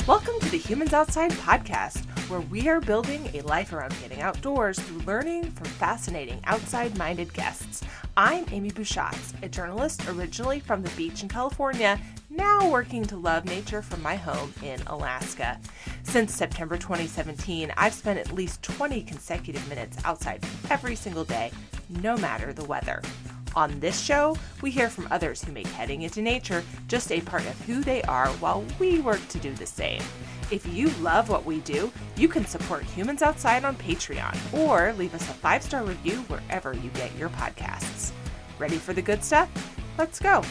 Welcome to the Humans Outside podcast, where we are building a life around getting outdoors through learning from fascinating outside-minded guests. I'm Amy Bouchatz, a journalist originally from the beach in California, now working to love nature from my home in Alaska. Since September 2017, I've spent at least 20 consecutive minutes outside every single day, no matter the weather. On this show, we hear from others who make heading into nature just a part of who they are while we work to do the same. If you love what we do, you can support Humans Outside on Patreon or leave us a 5-star review wherever you get your podcasts. Ready for the good stuff? Let's go.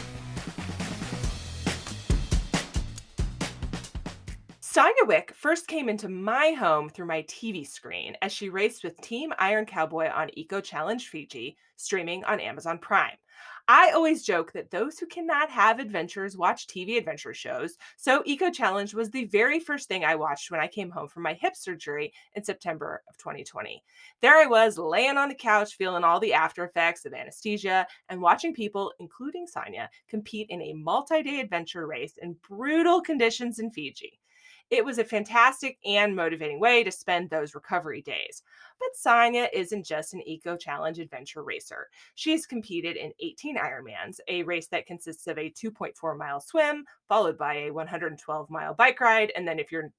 Sonja Weick first came into my home through my TV screen as she raced with Team Iron Cowboy on Eco Challenge Fiji, streaming on Amazon Prime. I always joke that those who cannot have adventures watch TV adventure shows, so Eco Challenge was the very first thing I watched when I came home from my hip surgery in September of 2020. There I was, laying on the couch, feeling all the after effects of anesthesia, and watching people, including Sonia, compete in a multi-day adventure race in brutal conditions in Fiji. It was a fantastic and motivating way to spend those recovery days. But Sonia isn't just an Eco Challenge adventure racer. She's competed in 18 Ironmans, a race that consists of a 2.4-mile swim, followed by a 112-mile bike ride, and then if you're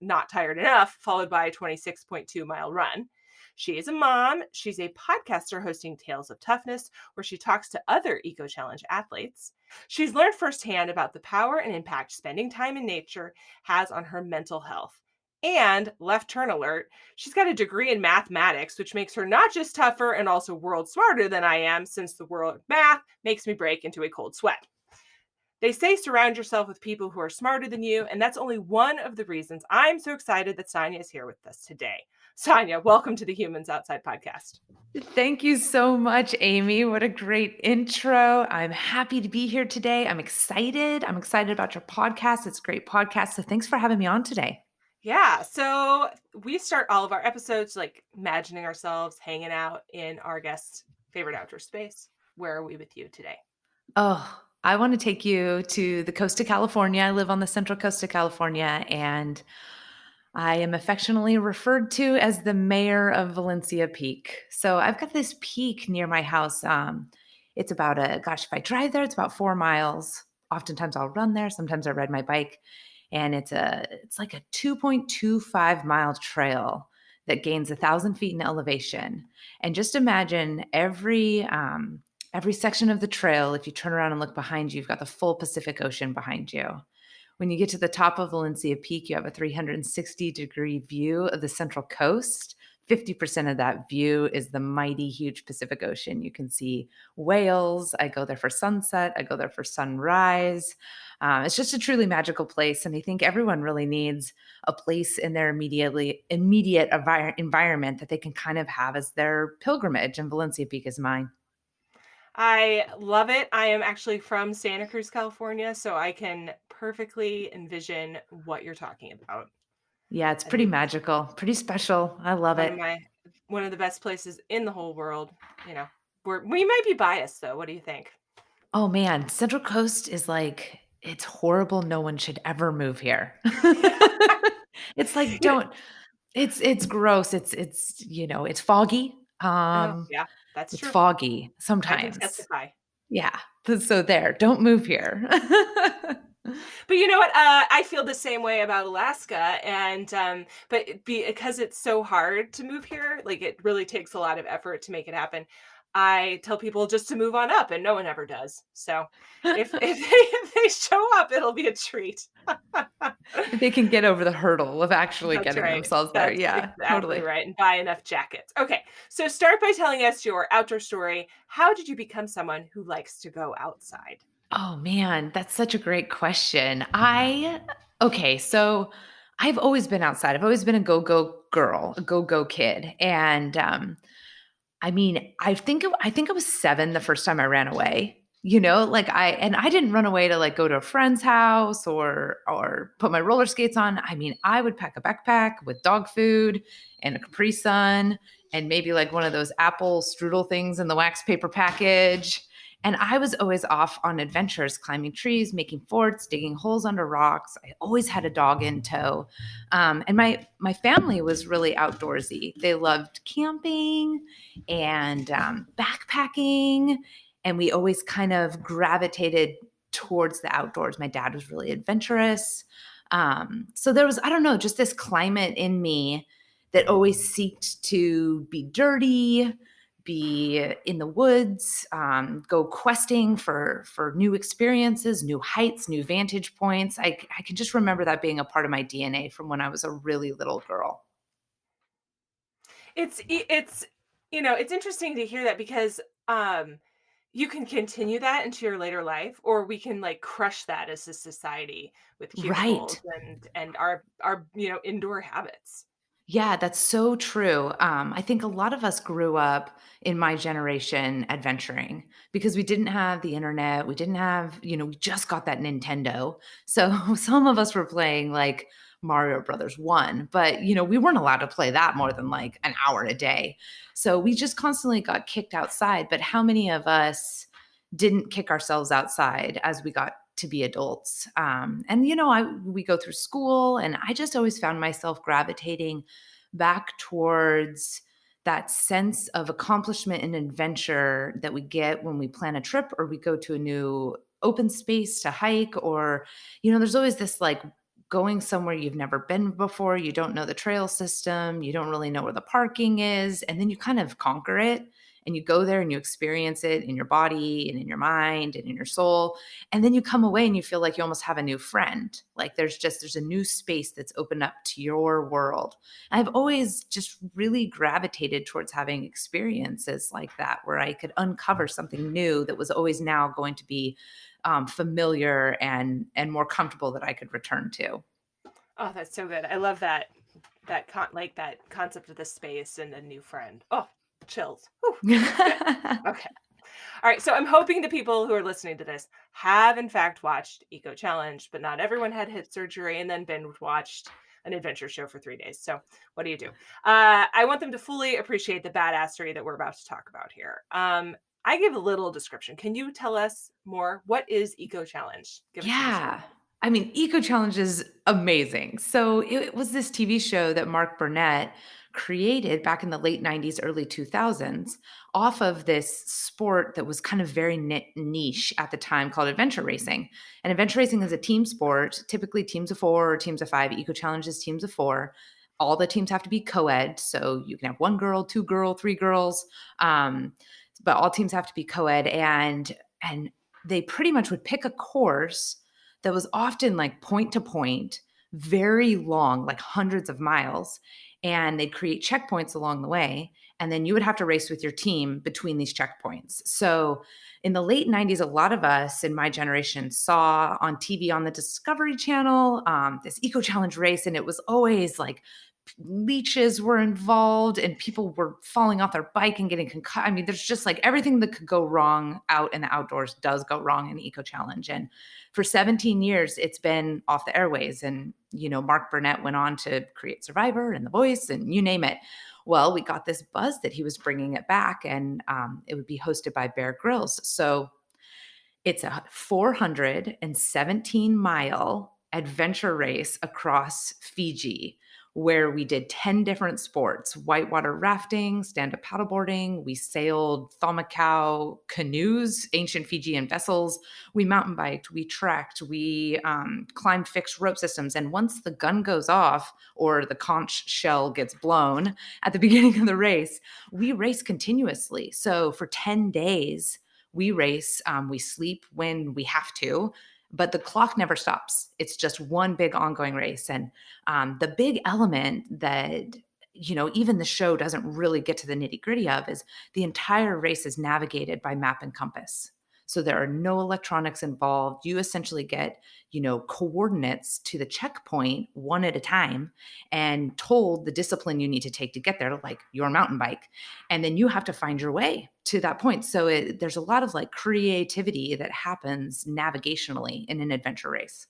not tired enough, followed by a 26.2-mile run. She is a mom. She's a podcaster hosting Tales of Toughness, where she talks to other Eco Challenge athletes. She's learned firsthand about the power and impact spending time in nature has on her mental health. And, left turn alert, she's got a degree in mathematics, which makes her not just tougher and also world smarter than I am, since the world of math makes me break into a cold sweat. They say surround yourself with people who are smarter than you, and that's only one of the reasons I'm so excited that Sonia is here with us today. Sonia, welcome to the Humans Outside podcast. Thank you so much, Amy. What a great intro. I'm happy to be here today. I'm excited. I'm excited about your podcast. It's a great podcast. So thanks for having me on today. Yeah, so we start all of our episodes like imagining ourselves hanging out in our guest's favorite outdoor space. Where are we with you today? Oh, I want to take you to the coast of California. I live on the central coast of California, and I am affectionately referred to as the mayor of Valencia Peak. So I've got this peak near my house. It's about if I drive there, it's about 4 miles. Oftentimes I'll run there. Sometimes I ride my bike. And it's like a 2.25-mile trail that gains 1,000 feet in elevation. And just imagine every section of the trail, if you turn around and look behind you, you've got the full Pacific Ocean behind you. When you get to the top of Valencia Peak, you have a 360-degree view of the Central Coast. 50% of that view is the mighty, huge Pacific Ocean. You can see whales. I go there for sunset. I go there for sunrise. It's just a truly magical place, and I think everyone really needs a place in their immediate environment that they can kind of have as their pilgrimage, and Valencia Peak is mine. I love it. I am actually from Santa Cruz, California, so I can perfectly envision what you're talking about. Yeah, it's pretty magical, pretty special. I love it. One of the best places in the whole world. We might be biased though. What do you think? Oh man, Central Coast is like, it's horrible. No one should ever move here. It's like, it's gross. It's foggy. Yeah, that's It's true. foggy I can sometimes. testify. Yeah. So don't move here. But you know what? I feel the same way about Alaska, and because it's so hard to move here, like it really takes a lot of effort to make it happen. I tell people just to move on up, and no one ever does. So if they show up, it'll be a treat. They can get over the hurdle of actually That's getting right. themselves there. That's Yeah, exactly totally. right. And buy enough jackets. Okay, so start by telling us your outdoor story. How did you become someone who likes to go outside? Oh man, that's such a great question. So I've always been outside. I've always been a go-go girl, a go-go kid. And I think I was 7 the first time I ran away. I didn't run away to like go to a friend's house or put my roller skates on. I mean, I would pack a backpack with dog food and a Capri Sun and maybe like one of those apple strudel things in the wax paper package. And I was always off on adventures, climbing trees, making forts, digging holes under rocks. I always had a dog in tow. And my family was really outdoorsy. They loved camping and backpacking. And we always kind of gravitated towards the outdoors. My dad was really adventurous. So there was, I don't know, just this climate in me that always seeked to be dirty, be in the woods, go questing for new experiences, new heights, new vantage points. I can just remember that being a part of my DNA from when I was a really little girl. It's it's interesting to hear that because, um, you can continue that into your later life, or we can, like, crush that as a society with cubicles Right. and our, indoor habits. Yeah, that's so true. I think a lot of us grew up in my generation adventuring because we didn't have the internet. We didn't have, we just got that Nintendo. So some of us were playing like Mario Brothers 1, but we weren't allowed to play that more than like an hour a day. So we just constantly got kicked outside. But how many of us didn't kick ourselves outside as we got to be adults? And we go through school, and I just always found myself gravitating back towards that sense of accomplishment and adventure that we get when we plan a trip or we go to a new open space to hike, or there's always this like going somewhere you've never been before, you don't know the trail system, you don't really know where the parking is, and then you kind of conquer it and you go there and you experience it in your body and in your mind and in your soul, and then you come away and you feel like you almost have a new friend. Like there's a new space that's opened up to your world. I've always just really gravitated towards having experiences like that where I could uncover something new that was always now going to be familiar and more comfortable that I could return to. Oh, that's so good. I love that concept of the space and a new friend. Oh, chills. Whew. Good. Okay. All right, so I'm hoping the people who are listening to this have in fact watched Eco Challenge, but not everyone had hip surgery and then binge watched an adventure show for 3 days. So what do you do? I want them to fully appreciate the badassery that we're about to talk about here. I give a little description. Can you tell us more? What is Eco Challenge? Give us the history. Yeah. I mean, Eco Challenge is amazing. So it was this TV show that Mark Burnett created back in the late 90s, early 2000s, off of this sport that was kind of very niche at the time called adventure racing. And adventure racing is a team sport, typically teams of four or teams of five. Eco Challenge is teams of four. All the teams have to be co-ed. So you can have one girl, two girl, three girls. Um, but all teams have to be co-ed. And they pretty much would pick a course that was often like point to point, very long, like hundreds of miles. And they'd create checkpoints along the way. And then you would have to race with your team between these checkpoints. So in the late 90s, a lot of us in my generation saw on TV on the Discovery Channel this Eco Challenge race. And it was always like leeches were involved and people were falling off their bike and getting concussed. I mean, there's just like everything that could go wrong out in the outdoors does go wrong in the Eco Challenge. And for 17 years, it's been off the airways. And, Mark Burnett went on to create Survivor and The Voice and you name it. Well, we got this buzz that he was bringing it back, and it would be hosted by Bear Grylls. So it's a 417-mile adventure race across Fiji where we did 10 different sports: whitewater rafting, stand up paddleboarding. We sailed Thomacau canoes, ancient Fijian vessels. We mountain biked, we trekked, we climbed fixed rope systems. And once the gun goes off or the conch shell gets blown at the beginning of the race, we race continuously. So for 10 days, we race, we sleep when we have to, but the clock never stops. It's just one big ongoing race. And the big element that, even the show doesn't really get to the nitty gritty of is the entire race is navigated by map and compass. So there are no electronics involved. You essentially get, coordinates to the checkpoint one at a time and told the discipline you need to take to get there, like your mountain bike. And then you have to find your way to that point. So there's a lot of like creativity that happens navigationally in an adventure race.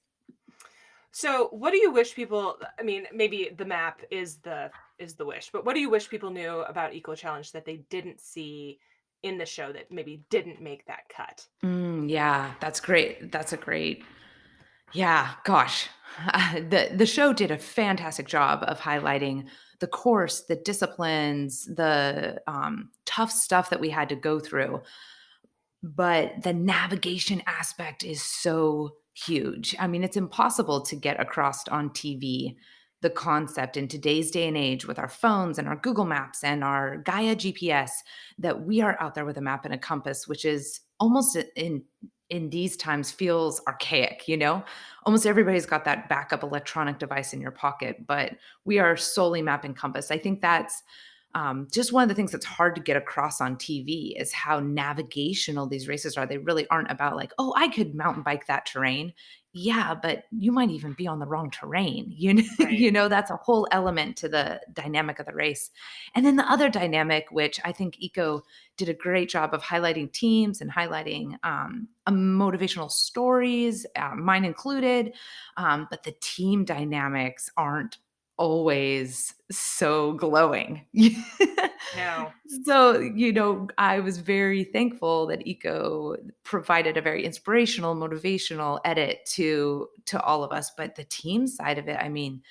So, what do you wish people I mean, maybe the map is the wish, but what do you wish people knew about Eco Challenge that they didn't see in the show that maybe didn't make that cut. Yeah, that's great. That's a great Yeah, gosh. The show did a fantastic job of highlighting the course, the disciplines, the, tough stuff that we had to go through. But the navigation aspect is so huge. I mean, it's impossible to get across on TV the concept in today's day and age with our phones and our Google Maps and our Gaia GPS that we are out there with a map and a compass, which is almost in these times feels archaic, you know? Almost everybody's got that backup electronic device in your pocket, but we are solely map and compass. I think that's just one of the things that's hard to get across on TV is how navigational these races are. They really aren't about like, oh, I could mountain bike that terrain. Yeah, but you might even be on the wrong terrain. You know, Right. that's a whole element to the dynamic of the race. And then the other dynamic, which I think Eco did a great job of highlighting teams and highlighting motivational stories, mine included. But the team dynamics aren't always so glowing. No. So, I was very thankful that Eco provided a very inspirational, motivational edit to all of us, but the team side of it, I mean,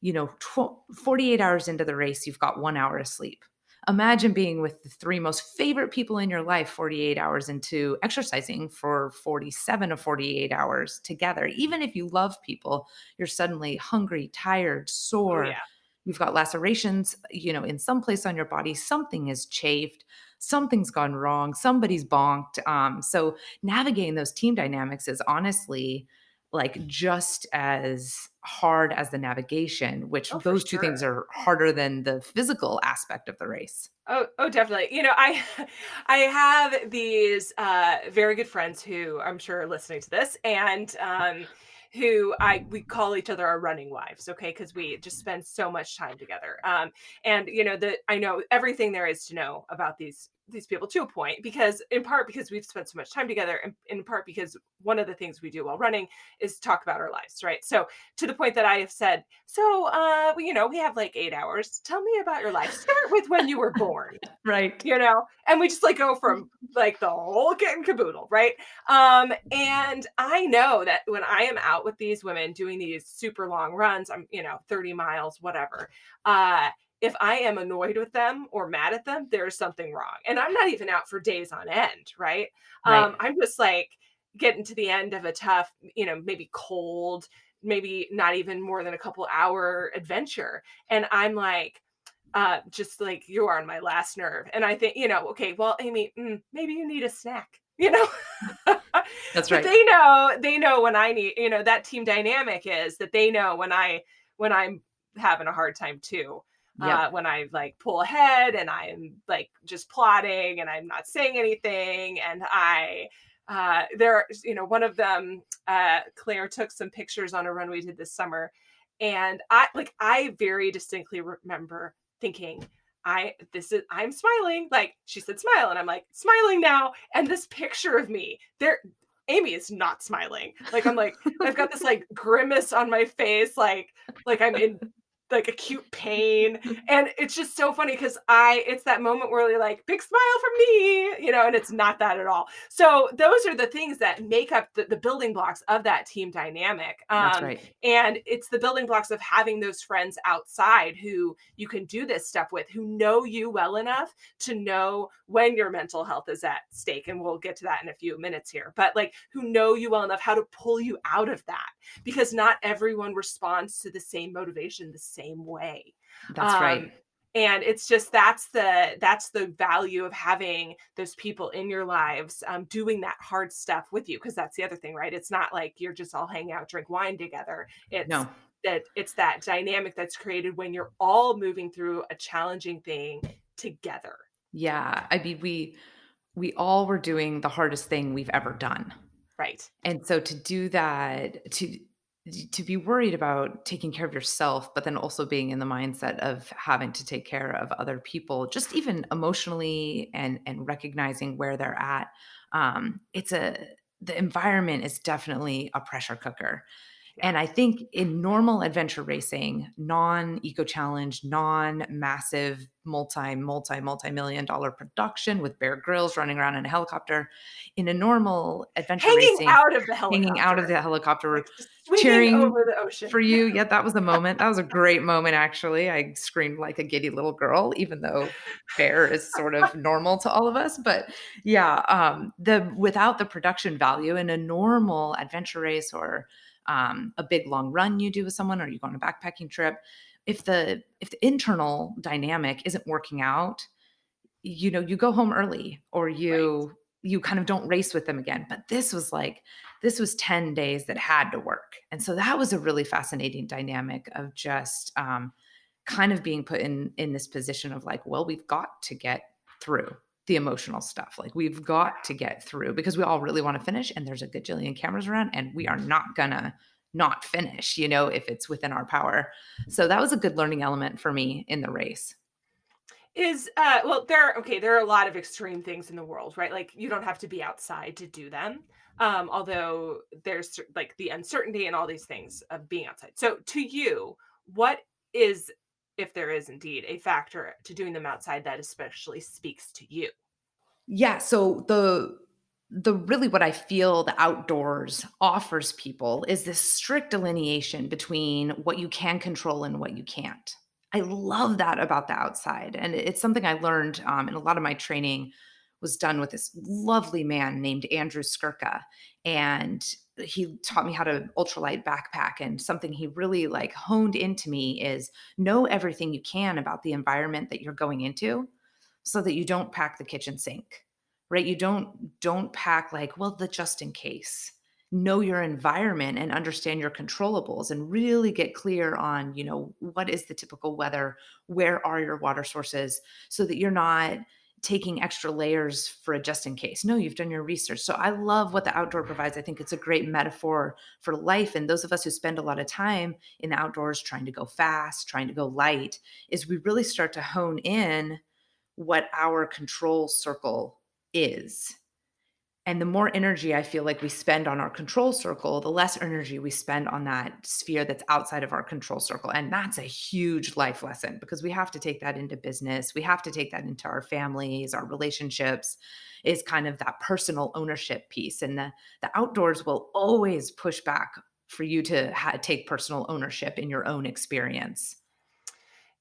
48 hours into the race, you've got 1 hour of sleep. Imagine being with the 3 most favorite people in your life 48 hours into exercising for 47 of 48 hours together. Even if you love people, you're suddenly hungry, tired, Oh, sore. yeah. You've got lacerations, in some place on your body. Something is chafed. Something's gone wrong. Somebody's bonked. So navigating those team dynamics is honestly like just as hard as the navigation, which Oh, for those 2 things sure. are harder than the physical aspect of the race. Oh, definitely. I I have these very good friends who I'm sure are listening to this, and who I we call each other our running wives, okay? Because we just spend so much time together. And that I know everything there is to know about these people to a point, because in part because we've spent so much time together, and in part because one of the things we do while running is talk about our lives, right? So to the point that I have said, so we have like 8 hours. Tell me about your life. Start with when you were born, Right. and we just like go from like the whole kit and caboodle, right? And I know that when I am out with these women doing these super long runs, I'm 30 miles, whatever. uh if I am annoyed with them or mad at them, there's something wrong, and I'm not even out for days on end, right? Right. I'm just like getting to the end of a tough, maybe cold, maybe not even more than a couple hour adventure, and I'm like, just like, you are on my last nerve. And I think, okay, well, Amy, maybe you need a snack. That's But right. they know when I need, that team dynamic is that they know when I'm having a hard time too. Yep. When I like pull ahead and I'm like just plotting and I'm not saying anything, and one of them, Claire took some pictures on a run we did this summer, and I very distinctly remember thinking, I'm smiling. Like, she said smile, and I'm like smiling now. And this picture of me there, Amy is not smiling. Like, I'm like, I've got this like grimace on my face, like I'm in like acute pain. And it's just so funny because it's that moment where you're like, big smile from me, and it's not that at all. So those are the things that make up the building blocks of that team dynamic. That's right. And it's the building blocks of having those friends outside who you can do this stuff with, who know you well enough to know when your mental health is at stake. And we'll get to that in a few minutes here, but like, who know you well enough how to pull you out of that, because not everyone responds to the same motivation the same way. That's Um, right. and it's just that's the value of having those people in your lives, doing that hard stuff with you, because that's the other thing, right? It's not like you're just all hang out, drink wine together. It's No. that dynamic that's created when you're all moving through a challenging thing together. Yeah. I mean, we all were doing the hardest thing we've ever done. Right. And so to do that, to be worried about taking care of yourself, but then also being in the mindset of having to take care of other people, just even emotionally and recognizing where they're at. The environment is definitely a pressure cooker. Yeah. And I think in normal adventure racing, non-eco challenge, non-massive multi-million dollar production with Bear Grylls running around in a helicopter, in a normal adventure Hanging racing, out of the hanging out of helicopter, the helicopter, like, just swinging cheering over the for ocean. you. Yeah, that was a moment. That was a great moment, actually. I screamed like a giddy little girl, even though Bear is sort of normal to all of us. But yeah, the without the production value in a normal adventure race or a big long run you do with someone, or you go on a backpacking trip, if the internal dynamic isn't working out, you go home early or Right. you kind of don't race with them again. But this was 10 days that had to work. And so that was a really fascinating dynamic of just kind of being put in this position of like, well, we've got to get through the emotional stuff. Like we've Yeah. got to get through because we all really want to finish and there's a gajillion cameras around and we are not gonna not finish, if it's within our power. So that was a good learning element for me in the race. Well, there are a lot of extreme things in the world, right? Like, you don't have to be outside to do them. Although there's like the uncertainty and all these things of being outside. So to you, what is, if there is indeed a factor to doing them outside that especially speaks to you? Yeah, so the really what I feel the outdoors offers people is this strict delineation between what you can control and what you can't. I love that about the outside, and it's something I learned, and a lot of my training was done with this lovely man named Andrew Skirka, and he taught me how to ultralight backpack. And something he really like honed into me is know everything you can about the environment that you're going into, so that you don't pack the kitchen sink, right? You don't pack like, well, the just in case. Know your environment and understand your controllables and really get clear on, what is the typical weather, where are your water sources, so that you're not taking extra layers for a just in case. No, you've done your research. So I love what the outdoor provides. I think it's a great metaphor for life. And those of us who spend a lot of time in the outdoors trying to go fast, trying to go light, is we really start to hone in what our control circle is. And the more energy I feel like we spend on our control circle, the less energy we spend on that sphere that's outside of our control circle. And that's a huge life lesson because we have to take that into business. We have to take that into our families, our relationships, is kind of that personal ownership piece. And the outdoors will always push back for you to take personal ownership in your own experience.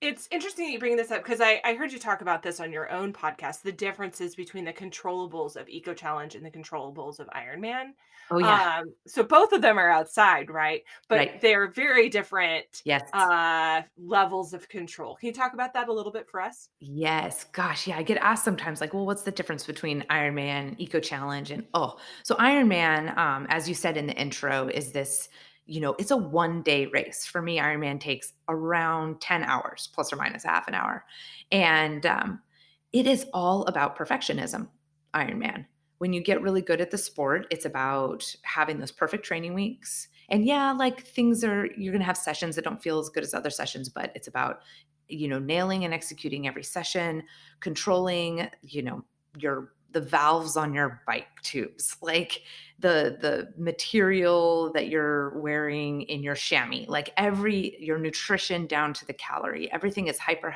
It's interesting that you bring this up because I heard you talk about this on your own podcast, the differences between the controllables of Eco Challenge and the controllables of Iron Man. Oh, yeah. So both of them are outside, right? But Right. they're very different Yes. levels of control. Can you talk about that a little bit for us? Yes. Gosh, yeah, I get asked sometimes like, "Well, what's the difference between Ironman, Eco Challenge, and" so Ironman, as you said in the intro, is this, it's a one-day race. For me, Ironman takes around 10 hours, plus or minus a half an hour. And, it is all about perfectionism, Ironman. When you get really good at the sport, it's about having those perfect training weeks. And yeah, like you're gonna have sessions that don't feel as good as other sessions, but it's about nailing and executing every session, controlling, the valves on your bike tubes, like the material that you're wearing in your chamois, like your nutrition down to the calorie, everything is hyper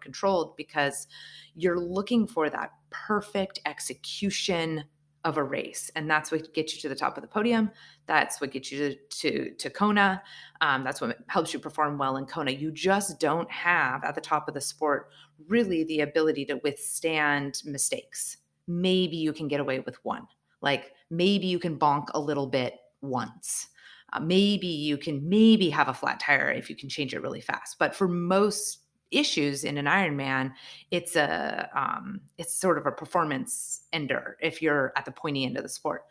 controlled because you're looking for that perfect execution of a race. And that's what gets you to the top of the podium. That's what gets you to Kona. That's what helps you perform well in Kona. You just don't have at the top of the sport really the ability to withstand mistakes. Maybe you can get away with one. Like maybe you can bonk a little bit once. Maybe you can maybe have a flat tire if you can change it really fast. But for most issues in an Ironman, it's sort of a performance ender if you're at the pointy end of the sport.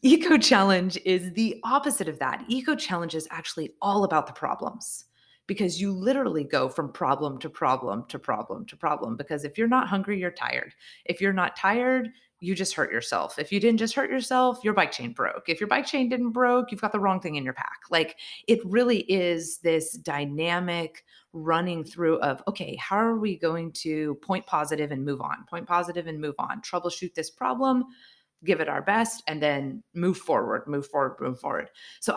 Eco challenge is the opposite of that. Eco challenge is actually all about the problems because you literally go from problem to problem to problem to problem. Because if you're not hungry, you're tired. If you're not tired, you just hurt yourself. If you didn't just hurt yourself, your bike chain broke. If your bike chain didn't broke, you've got the wrong thing in your pack. Like it really is this dynamic running through of, okay, how are we going to point positive and move on, troubleshoot this problem, give it our best, and then move forward, move forward, move forward. So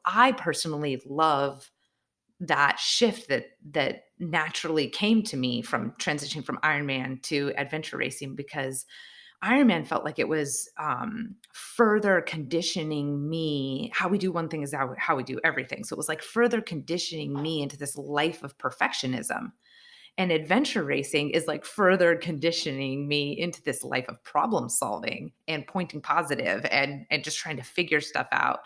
I personally love that shift that naturally came to me from transitioning from Ironman to adventure racing, because Ironman felt like it was further conditioning me. How we do one thing is how we do everything. So it was like further conditioning me into this life of perfectionism. And adventure racing is like further conditioning me into this life of problem solving and pointing positive and just trying to figure stuff out.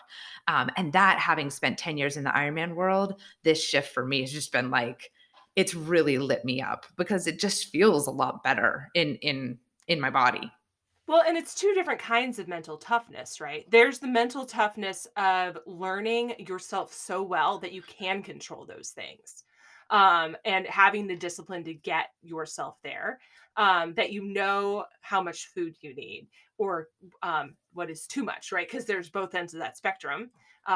And that, having spent 10 years in the Ironman world, this shift for me has just been like, it's really lit me up because it just feels a lot better in my body. Well, and it's two different kinds of mental toughness, right? There's the mental toughness of learning yourself so well that you can control those things, and having the discipline to get yourself there, that you know how much food you need or what is too much, right? Because there's both ends of that spectrum.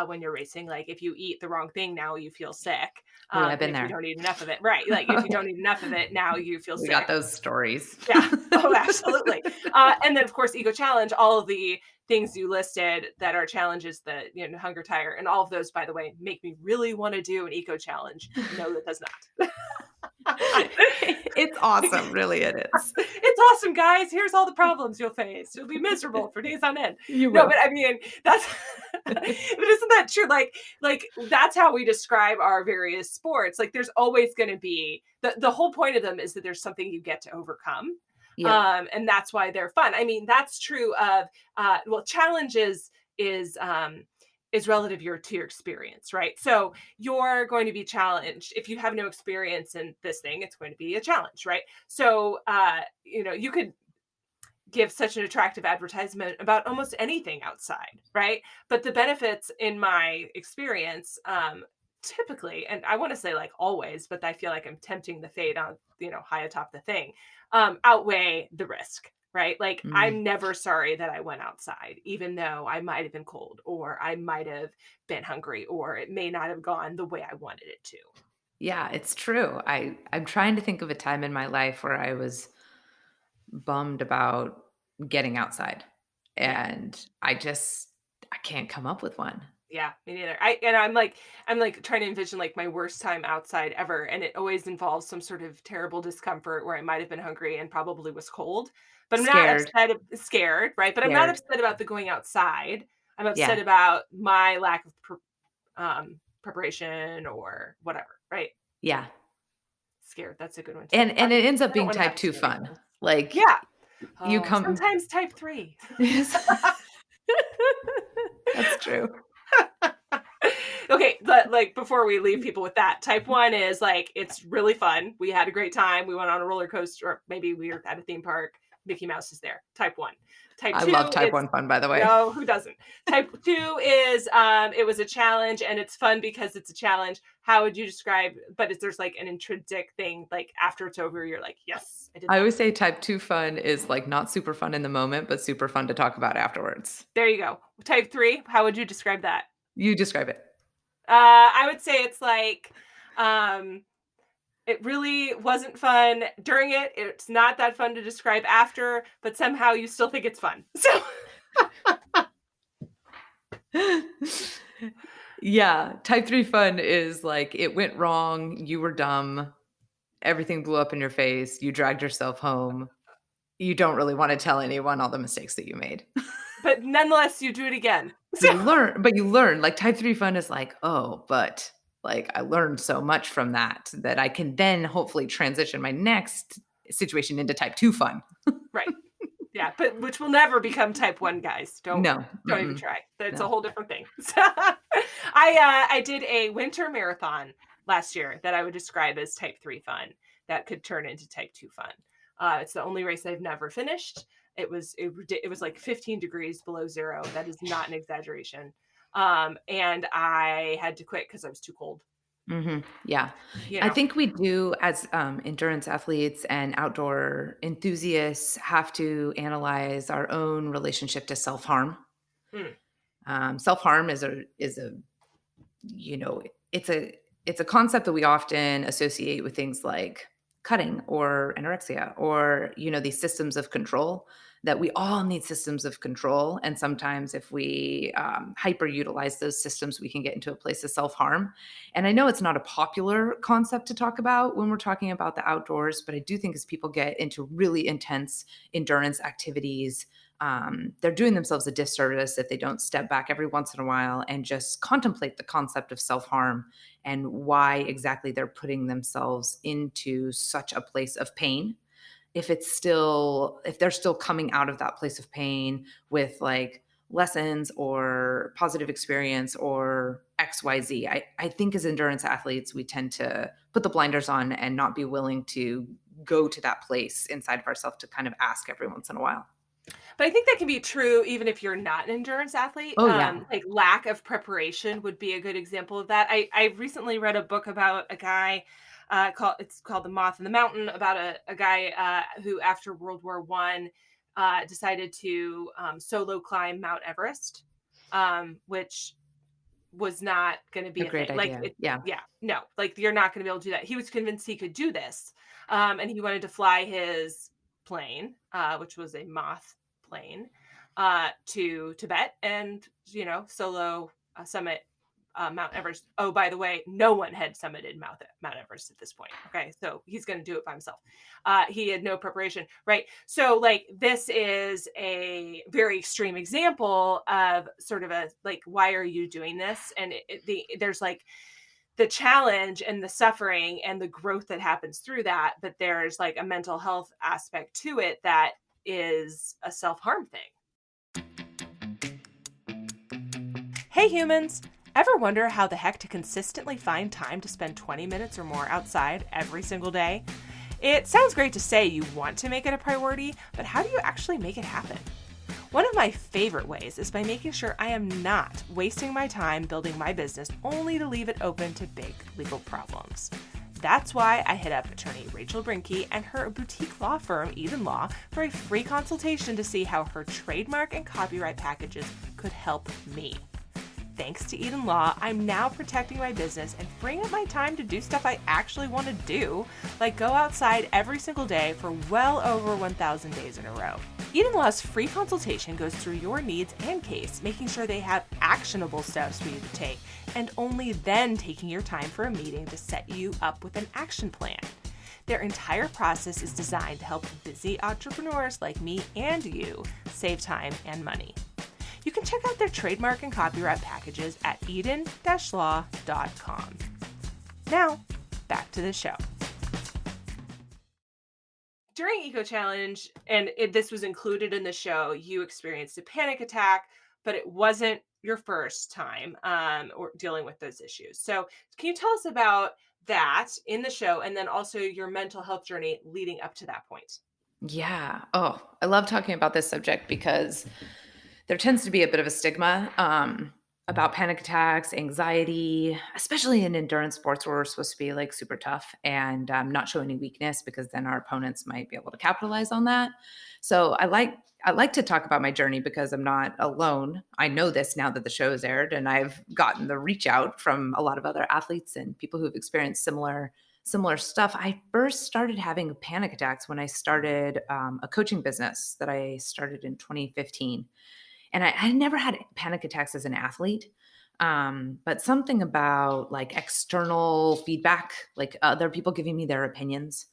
When you're racing, like if you eat the wrong thing, now you feel sick, Oh yeah, I've and been if you there. don't eat enough of it, right? Like if you don't eat enough of it, now you feel We got sick. those stories. Yeah. Oh, absolutely. And then, of course, Ego Challenge, all of the things you listed that are challenges that, Hunger Tire, and all of those, by the way, make me really want to do an Eco Challenge. No, that does not. It's awesome, really it is. It's awesome, guys. Here's all the problems you'll face. You'll be miserable for days on end. You No, will. but I mean, that's, but isn't that true? Like that's how we describe our various sports. Like there's always going to be the whole point of them is that there's something you get to overcome. Yep. And that's why they're fun. I mean, that's true of, well, challenges is relative to your experience, right? So you're going to be challenged if you have no experience in this thing. It's going to be a challenge, right? So you could give such an attractive advertisement about almost anything outside, right? But the benefits in my experience, typically, and I want to say like always, but I feel like I'm tempting the fate on, high atop the thing, outweigh the risk. Right. Like Mm. I'm never sorry that I went outside, even though I might have been cold or I might have been hungry or it may not have gone the way I wanted it to. Yeah, it's true. I'm trying to think of a time in my life where I was bummed about getting outside, Yeah. and I can't come up with one. Yeah, me neither. I'm like trying to envision like my worst time outside ever, and it always involves some sort of terrible discomfort where I might have been hungry and probably was cold. But I'm not Scared, upset, scared, right? But I'm not scared. upset about the going outside. I'm upset Yeah, about my lack of preparation or whatever, right? yeah. Scared. That's a good one too. And it ends up I don't being want to type have 2 scary fun. things. Like, Yeah. you Oh, come. sometimes type 3. Yes. That's true. Okay, but like before we leave people with that, type 1 is like it's really fun. We had a great time. We went on a roller coaster, or maybe we were at a theme park. Mickey Mouse is there. Type 1. Type I 2 love type is 1 fun, by the way. no, who doesn't? Type 2 is it was a challenge and it's fun because it's a challenge. How would you describe, but there's like an intrinsic thing, like after it's over, you're like, yes, I did I that. always say type 2 fun is, like, not super fun in the moment, but super fun to talk about afterwards. There you go. Type 3, how would you describe that? You describe it. I would say it's like um it really wasn't fun during it. It's not that fun to describe after, but somehow you still think it's fun. So Yeah, type 3 fun is like, it went wrong, you were dumb, everything blew up in your face, you dragged yourself home. You don't really wanna tell anyone all the mistakes that you made. but nonetheless, you do it again. So But you learn, like, type 3 fun is like, "Oh, but, like, I learned so much from that, that I can then hopefully transition my next situation into type 2 fun." right. Yeah, but which will never become type 1, guys. No, Don't even mm-mm, try. That's a no. whole different thing. So, I did a winter marathon last year that I would describe as type 3 fun that could turn into type 2 fun. It's the only race I've never finished. It was like 15 degrees below 0. That is not an exaggeration. And I had to quit because I was too cold, Mhm, yeah. you I know? think we do, as, endurance athletes and outdoor enthusiasts, have to analyze our own relationship to self-harm. Mm, Self-harm is a you know, it's a it's a concept that we often associate with things like cutting or anorexia or, these systems of control that we all need systems of control. And sometimes if we hyper utilize those systems, we can get into a place of self harm. And I know it's not a popular concept to talk about when we're talking about the outdoors, but I do think as people get into really intense endurance activities, they're doing themselves a disservice if they don't step back every once in a while and just contemplate the concept of self harm and why exactly they're putting themselves into such a place of pain. If they're still coming out of that place of pain with like lessons or positive experience or XYZ. I think as endurance athletes, we tend to put the blinders on and not be willing to go to that place inside of ourselves to kind of ask every once in a while. But I think that can be true even if you're not an endurance athlete. Oh, yeah. Like lack of preparation would be a good example of that. I recently read a book about a guy called The Moth and the Mountain, about a guy who after World War I decided to solo climb Mount Everest, which was not going to A be a great thing. Like idea. it, Yeah. yeah, no, like you're not going to be able to do that. He was convinced he could do this, and he wanted to fly his plane, which was a Moth plane, to Tibet and solo summit Mount Everest. Oh, by the way, no one had summited Mount Everest at this point. Okay, so he's going to do it by himself. He had no preparation, right? So, like, this is a very extreme example of sort of a like, why are you doing this? And there's like the challenge and the suffering and the growth that happens through that, but there's like a mental health aspect to it that is a self harm thing. Hey humans! Ever wonder how the heck to consistently find time to spend 20 minutes or more outside every single day? It sounds great to say you want to make it a priority, but how do you actually make it happen? One of my favorite ways is by making sure I am not wasting my time building my business only to leave it open to big legal problems. That's why I hit up attorney Rachel Brinke and her boutique law firm, Eden Law, for a free consultation to see how her trademark and copyright packages could help me. Thanks to Eden Law, I'm now protecting my business and freeing up my time to do stuff I actually want to do, like go outside every single day for well over 1,000 days in a row. Eden Law's free consultation goes through your needs and case, making sure they have actionable steps for you to take, and only then taking your time for a meeting to set you up with an action plan. Their entire process is designed to help busy entrepreneurs like me and you save time and money. You can check out their trademark and copyright packages at eden-law.com. Now, back to the show. During Eco Challenge, and this was included in the show, you experienced a panic attack, but it wasn't your first time or dealing with those issues. So, can you tell us about that in the show, and then also your mental health journey leading up to that point? Yeah. Oh, I love talking about this subject because there tends to be a bit of a stigma about panic attacks, anxiety, especially in endurance sports where we're supposed to be like super tough and not show any weakness because then our opponents might be able to capitalize on that. So I like to talk about my journey because I'm not alone. I know this now that the show has aired, and I've gotten the reach out from a lot of other athletes and people who've experienced similar stuff. I first started having panic attacks when I started a coaching business that I started in 2015. And I never had panic attacks as an athlete. But something about like external feedback, like other people giving me their opinions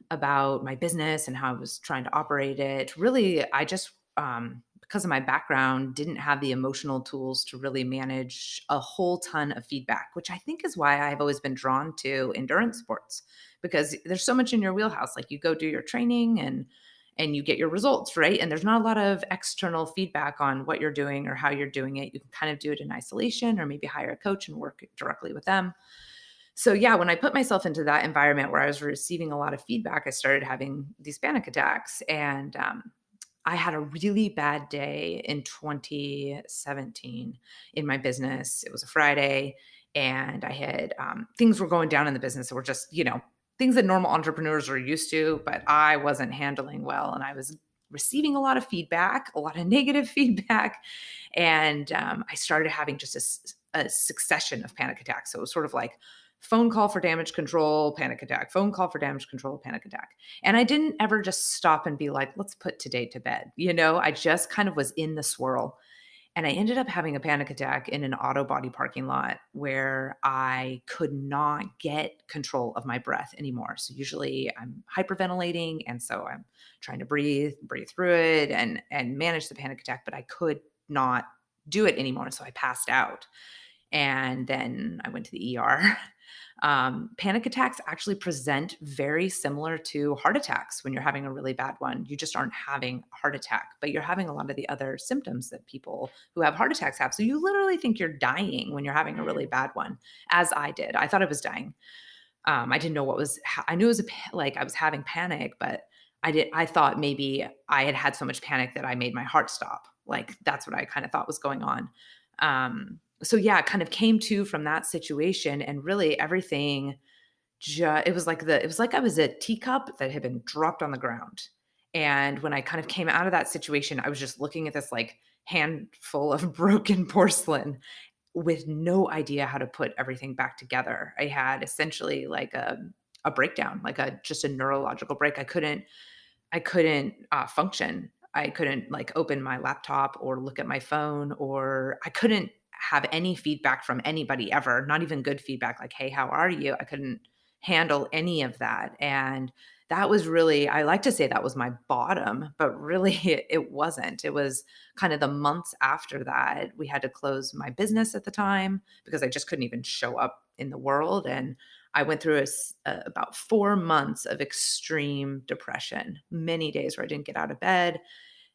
about my business and how I was trying to operate it. Really, I just, because of my background, didn't have the emotional tools to really manage a whole ton of feedback, which I think is why I've always been drawn to endurance sports because there's so much in your wheelhouse. Like you go do your training and you get your results, right? And there's not a lot of external feedback on what you're doing or how you're doing it. You can kind of do it in isolation or maybe hire a coach and work directly with them. So yeah, when I put myself into that environment where I was receiving a lot of feedback, I started having these panic attacks. And I had a really bad day in 2017 in my business. It was a Friday, and I had things were going down in the business that were just, things that normal entrepreneurs are used to, but I wasn't handling well. And I was receiving a lot of feedback, a lot of negative feedback. And I started having just a succession of panic attacks. So it was sort of like phone call for damage control, panic attack, phone call for damage control, panic attack. And I didn't ever just stop and be like, let's put today to bed. I just kind of was in the swirl. And I ended up having a panic attack in an auto body parking lot where I could not get control of my breath anymore. So usually I'm hyperventilating. And so I'm trying to breathe through it and manage the panic attack, but I could not do it anymore. So I passed out. And then I went to the ER. Panic attacks actually present very similar to heart attacks when you're having a really bad one. You just aren't having a heart attack, but you're having a lot of the other symptoms that people who have heart attacks have. So you literally think you're dying when you're having a really Mm. bad one, as I did. I thought I was dying. I didn't know what was. I knew it was like I was having panic, but I thought maybe I had had so much panic that I made my heart stop. Like that's what I kind of thought was going on. So yeah, it kind of came to from that situation, and really everything. It was like I was a teacup that had been dropped on the ground. And when I kind of came out of that situation, I was just looking at this like handful of broken porcelain with no idea how to put everything back together. I had essentially like a breakdown, like a just a neurological break. I couldn't function. I couldn't like open my laptop or look at my phone, or I couldn't have any feedback from anybody ever, not even good feedback like, "Hey, how are you?" I couldn't handle any of that. And that was really, I like to say that was my bottom, but really it wasn't. It was kind of the months after that. We had to close my business at the time because I just couldn't even show up in the world. And I went through about 4 months of extreme depression, many days where I didn't get out of bed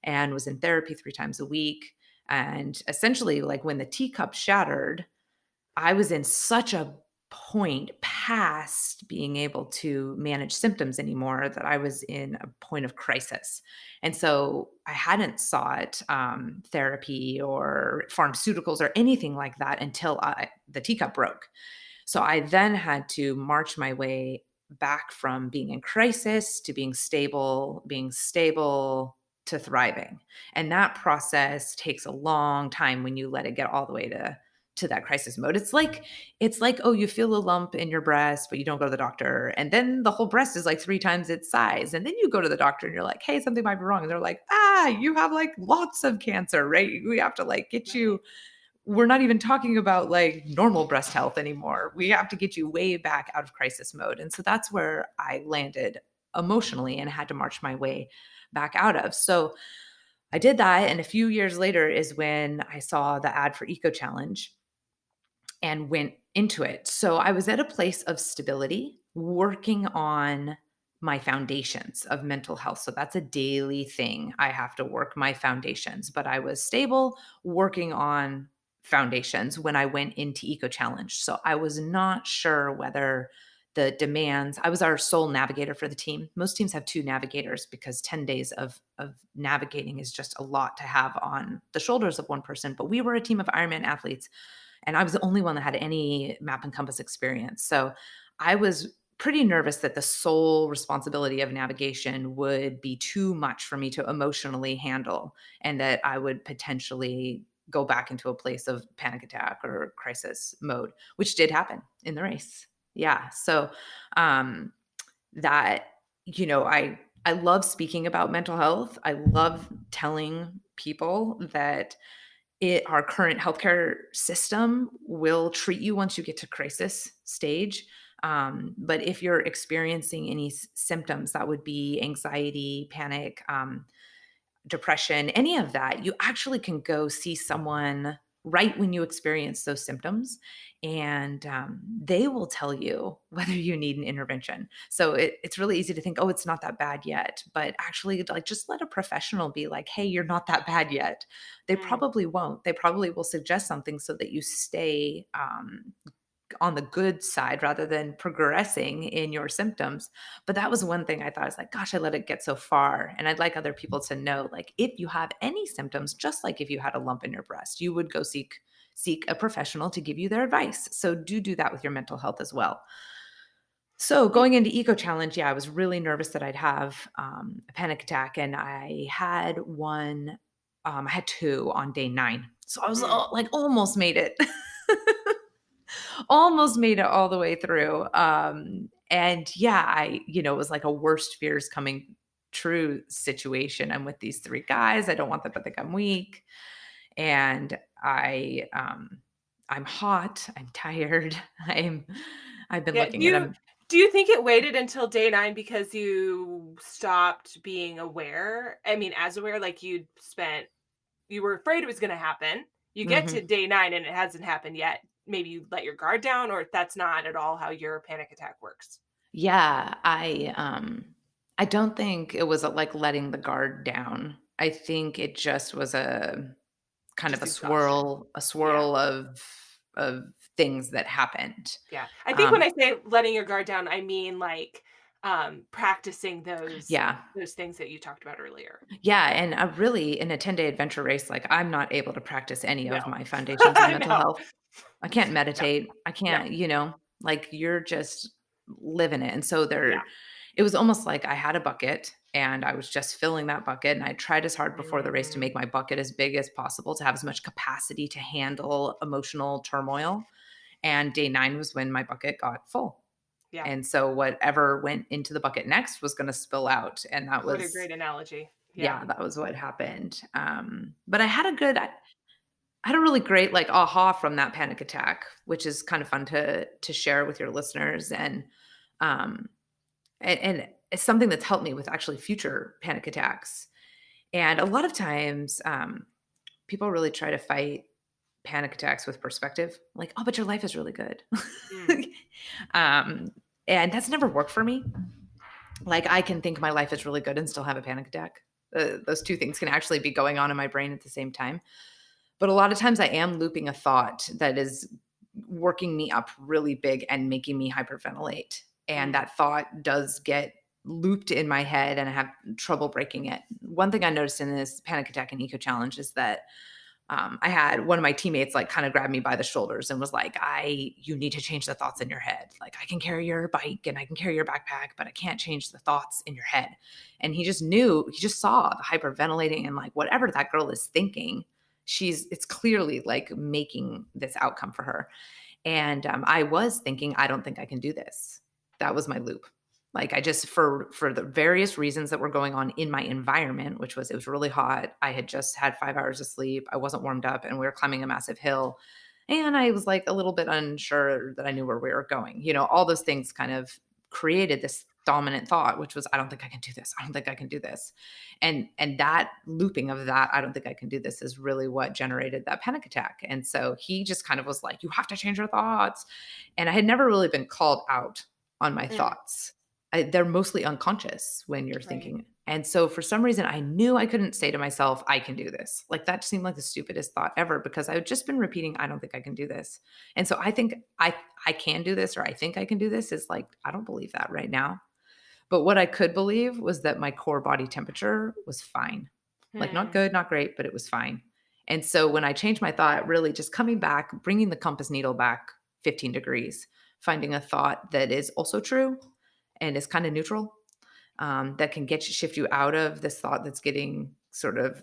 and was in therapy 3 times a week. And essentially, like when the teacup shattered, I was in such a point past being able to manage symptoms anymore that I was in a point of crisis. And so I hadn't sought therapy or pharmaceuticals or anything like that until the teacup broke. So I then had to march my way back from being in crisis to being stable to thriving. And that process takes a long time when you let it get all the way to that crisis mode. It's like, oh, you feel a lump in your breast, but you don't go to the doctor. And then the whole breast is like 3 times its size. And then you go to the doctor and you're like, hey, something might be wrong. And they're like, you have like lots of cancer, right? We have to like get Right. you, we're not even talking about like normal breast health anymore. We have to get you way back out of crisis mode. And so that's where I landed emotionally and had to march my way back out of. So I did that. And a few years later is when I saw the ad for Eco Challenge and went into it. So I was at a place of stability, working on my foundations of mental health. So that's a daily thing. I have to work my foundations, but I was stable, working on foundations when I went into Eco Challenge. So I was not sure whether the demands, I was our sole navigator for the team. Most teams have 2 navigators because 10 days of navigating is just a lot to have on the shoulders of one person. But we were a team of Ironman athletes, and I was the only one that had any map and compass experience. So I was pretty nervous that the sole responsibility of navigation would be too much for me to emotionally handle, and that I would potentially go back into a place of panic attack or crisis mode, which did happen in the race. Yeah. So um that I love speaking about mental health. I love telling people that our current healthcare system will treat you once you get to crisis stage. But if you're experiencing any symptoms, that would be anxiety, panic, depression, any of that, you actually can go see someone right when you experience those symptoms, and they will tell you whether you need an intervention. So it's really easy to think, oh, it's not that bad yet, but actually, like, just let a professional be like, hey, you're not that bad yet. They Mm. probably won't. They probably will suggest something so that you stay on the good side rather than progressing in your symptoms. But that was one thing I thought. I was like, gosh, I let it get so far. And I'd like other people to know, like, if you have any symptoms, just like if you had a lump in your breast, you would go seek a professional to give you their advice. So do that with your mental health as well. So Y- going into Eco Challenge, yeah, I was really nervous that I'd have a panic attack, and I had one. I had two on day 9, so I was mm. like almost made it. almost made it all the way through. And yeah, it was like a worst fears coming true situation. I'm with these three guys. I don't want them to think I'm weak. And I'm hot. I'm tired. I've been Yeah, looking at them. do you think it waited until day 9 because you stopped being aware? I mean, as aware, like, you were afraid it was gonna happen. You get to day 9 and it hasn't happened yet. Maybe you let your guard down, or that's not at all how your panic attack works. Yeah, I don't think it was like letting the guard down. I think it just was a kind of Just exhaustion. a Yeah. swirl of things that happened. Yeah. I think when Um, I say letting your guard down, I mean, like, practicing yeah. those things that you talked about earlier. Yeah, and a really in a 10-day adventure race, like, I'm not able to practice any of No. my foundations of mental No. health. I can't No. meditate. I No. can't, like, you're just living it, and so Yeah. it was almost like I had a bucket, and I was just filling that bucket, and I tried as hard before the race to Mhm. make my bucket as big as possible to have as much capacity to handle emotional turmoil, and day 9 was when my bucket got full, Yeah. and so whatever went into the bucket next was gonna spill out, and that What a was great analogy. Yeah. yeah, that was what happened. But I had a really great like aha from that panic attack, which is kind of fun to share with your listeners, um, and it's something that's helped me with actually future panic attacks. And a lot of times, people really try to fight panic attacks with perspective, like, oh, but your life is really good. Mm. um, and that's never worked for me. Like, I can think my life is really good and still have a panic attack. Those two things can actually be going on in my brain at the same time. But a lot of times I am looping a thought that is working me up really big and making me hyperventilate. And Mm. that thought does get looped in my head and I have trouble breaking it. One thing I noticed in this panic attack and eco challenge is that I had one of my teammates like kind of grabbed me by the shoulders and was like, you need to change the thoughts in your head. Like, I can carry your bike and I can carry your backpack, but I can't change the thoughts in your head. And he just saw the hyperventilating and like whatever that girl is thinking, it's clearly like making this outcome for her. And I was thinking, I don't think I can do this. That was my loop. Like I just for the various reasons that were going on in my environment, which was it was really hot. I had just had 5 hours of sleep. I wasn't warmed up, and we were climbing a massive hill. And I was like a little bit unsure that I knew where we were going. All those things kind of created this dominant thought, which was, I don't think I can do this. I don't think I can do this. And that looping of that, I don't think I can do this is really what generated that panic attack. And so he just kind of was like, you have to change your thoughts. And I had never really been called out on my Mm. thoughts. They're mostly unconscious when you're Right. thinking. And so for some reason, I knew I couldn't say to myself, I can do this. Like that seemed like the stupidest thought ever because I had just been repeating, I don't think I can do this. And so I think I can do this or I think I can do this is like, I don't believe that right now. But what I could believe was that my core body temperature was fine. Like not Hmm. good, not great, but it was fine. And so when I changed my thought, really just coming back, bringing the compass needle back 15 degrees, finding a thought that is also true and is kind of neutral, that can shift you out of this thought that's getting sort of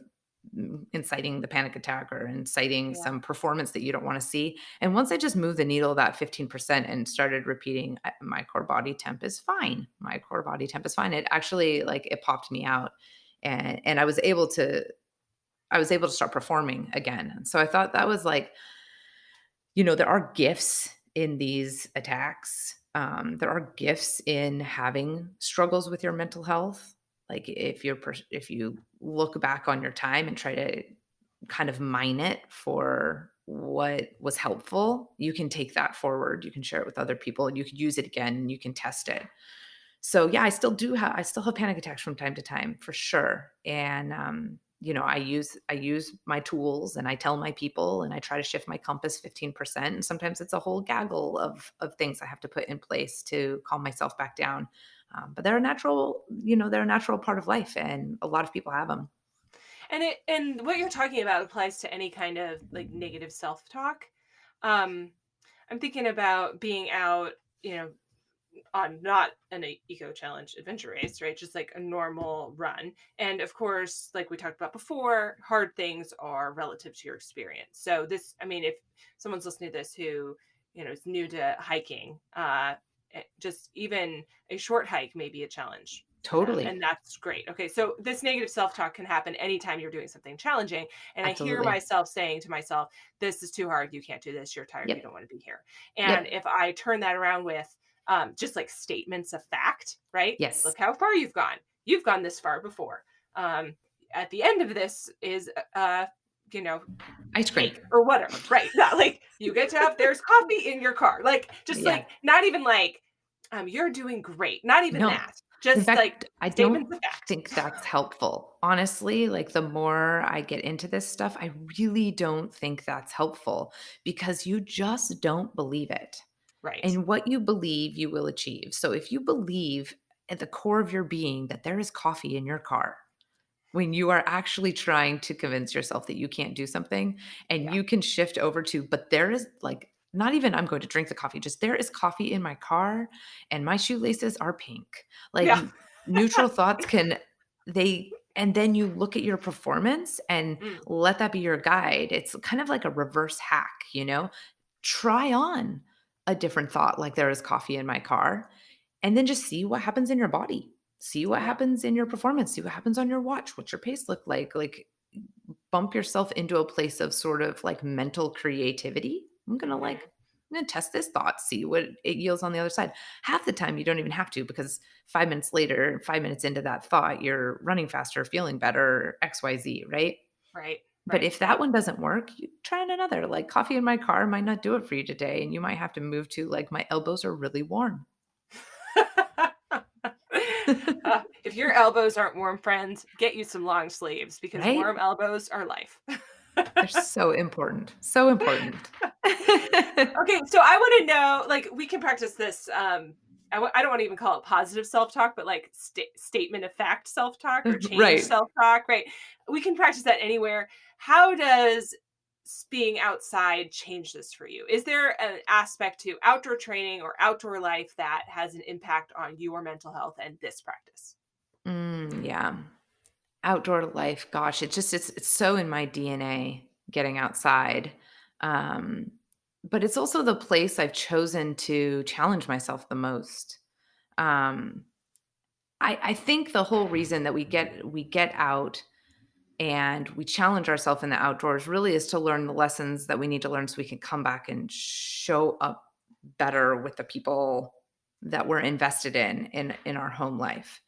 inciting the panic attack or inciting Yeah. some performance that you don't want to see. And once I just moved the needle that 15% and started repeating, my core body temp is fine. My core body temp is fine. It actually like it popped me out, and I was able to start performing again. So I thought that was like, there are gifts in these attacks. There are gifts in having struggles with your mental health. Like if you look back on your time and try to kind of mine it for what was helpful, you can take that forward. You can share it with other people and you can use it again and you can test it. So yeah, I still have panic attacks from time to time for sure. And I use my tools and I tell my people and I try to shift my compass 15%. And sometimes it's a whole gaggle of things I have to put in place to calm myself back down. But they're a natural part of life and a lot of people have them. And what you're talking about applies to any kind of like negative self-talk. Um, I'm thinking about being out, you know, on not an eco challenge adventure race, right? Just like a normal run. And of course, like we talked about before, hard things are relative to your experience. So this, I mean, if someone's listening to this who is new to hiking, just even a short hike may be a challenge for them. Totally. And that's great. Okay. So this negative self talk can happen anytime you're doing something challenging. And I hear Absolutely. myself saying to myself, this is too hard. You can't do this. You're tired. You Yep. don't want to be here. And Yep. if I turn that around with just like statements of fact, right? Yes. Look how far you've gone. You've gone this far before. Um, at the end of this is, you know, Ice cream. cake or whatever, right? Not like you get to have there's coffee in your car. Like just Yeah. like not even like you're doing great. Not even No. that. In Just like fact, I don't statements of fact. think that's helpful. Honestly, like the more I get into this stuff, I really don't think that's helpful because you just don't believe it. Right. And what you believe, you will achieve. So if you believe at the core of your being that there is coffee in your car, when you are actually trying to convince yourself that you can't do something and Yeah. you can shift over to, but there is like, not even I'm going to drink the coffee, just there is coffee in my car and my shoelaces are pink. Like Yeah. neutral thoughts can, and then you look at your performance and Mm, let that be your guide. It's kind of like a reverse hack, try on a different thought like there is coffee in my car and then just see what happens in your body. See what yeah. happens in your performance, see what happens on your watch, what's your pace look like? Like bump yourself into a place of sort of like mental creativity. Hmm. I'm gonna test this thought, see what it yields on the other side. Half the time you don't even have to because 5 minutes later, 5 minutes into that thought, you're running faster, feeling better, XYZ, right? Right. But Right. if that one doesn't work, you try on another. Like coffee in my car might not do it for you today. And you might have to move to like my elbows are really warm. If your elbows aren't warm, friends, get you some long sleeves because Right? warm elbows are life. They're so important. So important. Okay, so I want to know, like, we can practice this. I don't want to even call it positive self talk, but like statement of fact self talk or change Right. self talk, right? We can practice that anywhere. How does being outside change this for you? Is there an aspect to outdoor training or outdoor life that has an impact on your mental health and this practice? Yeah. Outdoor life, gosh, it's so in my DNA getting outside. Um, but it's also the place I've chosen to challenge myself the most. Um, I think the whole reason that we get out and we challenge ourselves in the outdoors really is to learn the lessons that we need to learn so we can come back and show up better with the people that we're invested in our home life.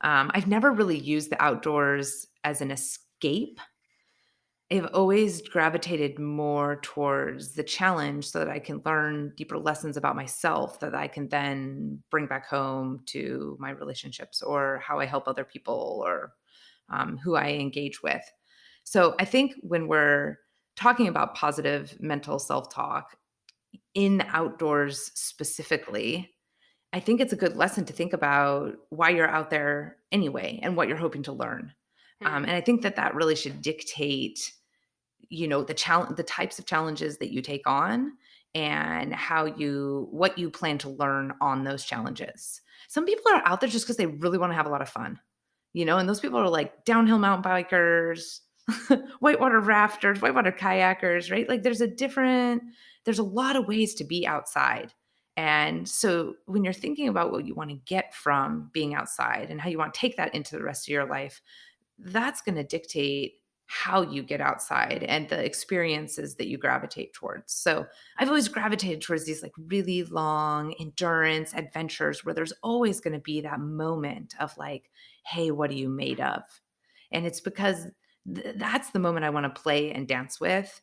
I've never really used the outdoors as an escape. I've always gravitated more towards the challenge so that I can learn deeper lessons about myself that I can then bring back home to my relationships or how I help other people or who I engage with. So I think when we're talking about positive mental self talk in the outdoors specifically, I think it's a good lesson to think about why you're out there anyway and what you're hoping to learn. Hmm. And I think that that really should dictate, the types of challenges that you take on and what you plan to learn on those challenges. Some people are out there just because they really want to have a lot of fun, and those people are like downhill mountain bikers, whitewater rafters, whitewater kayakers, right? Like there's a lot of ways to be outside. And so when you're thinking about what you want to get from being outside and how you want to take that into the rest of your life, that's going to dictate how you get outside and the experiences that you gravitate towards. So I've always gravitated towards these like really long endurance adventures where there's always going to be that moment of like, hey, what are you made of? And it's because that's the moment I want to play and dance with,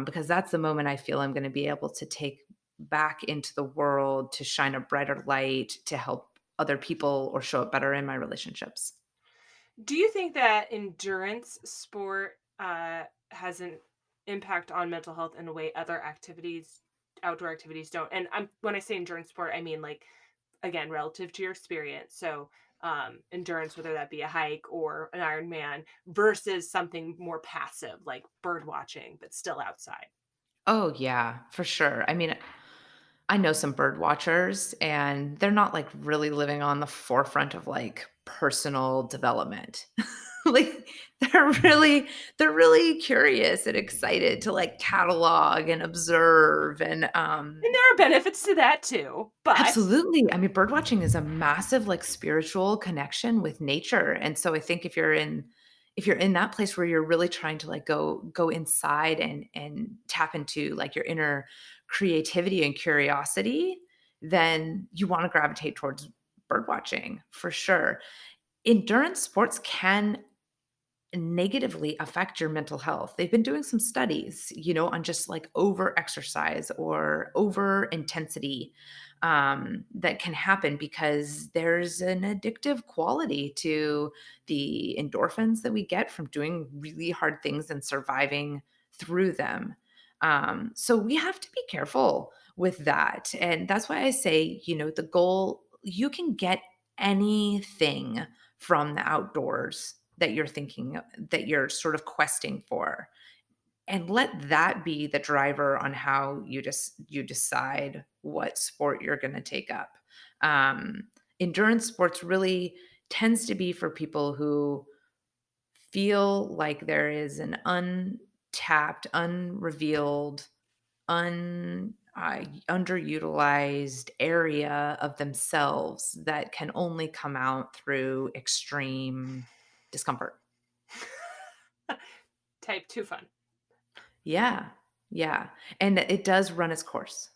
because that's the moment I feel I'm going to be able to take back into the world to shine a brighter light to help other people or show up better in my relationships. Do you think that endurance sport has an impact on mental health in a way other activities, outdoor activities don't? And when I say endurance sport, I mean like again relative to your experience. So endurance, whether that be a hike or an Ironman, versus something more passive like bird watching, but still outside. Oh, yeah, for sure. I mean, I know some bird watchers and they're not like really living on the forefront of like personal development. Like they're really curious and excited to like catalog and observe and And there are benefits to that too, but absolutely. I mean, bird watching is a massive like spiritual connection with nature. And so I think if you're in that place where you're really trying to like go inside and tap into like your inner creativity and curiosity, then you want to gravitate towards bird watching for sure. Endurance sports can negatively affect your mental health. They've been doing some studies, on just like over exercise or over intensity that can happen because there's an addictive quality to the endorphins that we get from doing really hard things and surviving through them. So we have to be careful with that. And that's why I say, the goal, you can get anything from the outdoors that you're sort of questing for, and let that be the driver on how you decide what sport you're going to take up. um, Endurance sports really tends to be for people who feel like there is an untapped, unrevealed, underutilized area of themselves that can only come out through extreme discomfort. type 2 fun. Yeah, yeah, and it does run its course.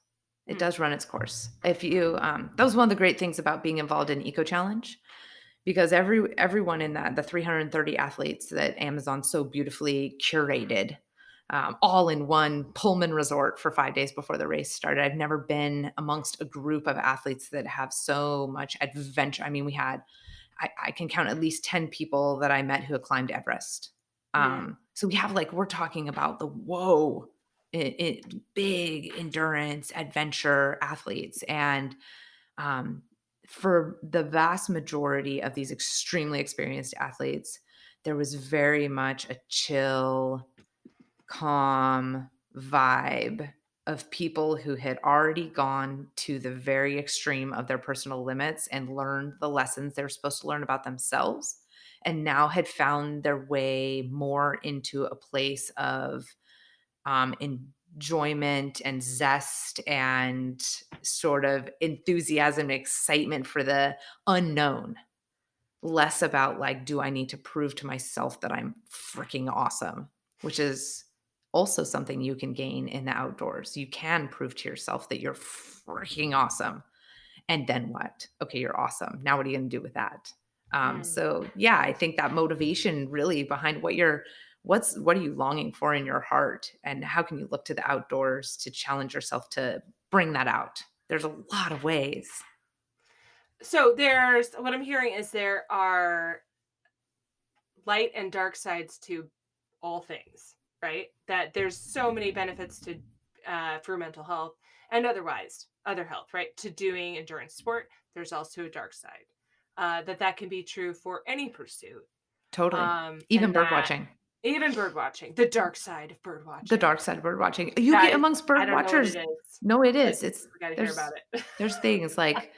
It Mm, does run its course. If you, that was one of the great things about being involved in Eco Challenge, because everyone in that, the 330 athletes that Amazon so beautifully curated, all in one Pullman resort for 5 days before the race started. I've never been amongst a group of athletes that have so much adventure. I mean, I can count at least 10 people that I met who have climbed Everest. mm. So we have like, we're talking about the whoa, big endurance adventure athletes. And um, for the vast majority of these extremely experienced athletes, there was very much a chill, calm vibe of people who had already gone to the very extreme of their personal limits and learned the lessons they were supposed to learn about themselves, and now had found their way more into a place of enjoyment and zest and sort of enthusiasm and excitement for the unknown, less about like, do I need to prove to myself that I'm freaking awesome, which is also something you can gain in the outdoors. You can prove to yourself that you're freaking awesome. And then what? Okay, you're awesome. Now what are you going to do with that? Mm. So yeah, I think that motivation really behind what are you longing for in your heart, and how can you look to the outdoors to challenge yourself to bring that out? There's a lot of ways. So there's what I'm hearing is there are light and dark sides to all things, right? That there's so many benefits to for mental health and otherwise other health, right? To doing endurance sport, there's also a dark side. That can be true for any pursuit, Totally. Even and bird that watching. even bird watching, the dark side of bird The watching, dark side of bird watching. You get that is, amongst I bird don't know what it watchers. is, No, it but is. It's we got to hear about there's it. there's things like,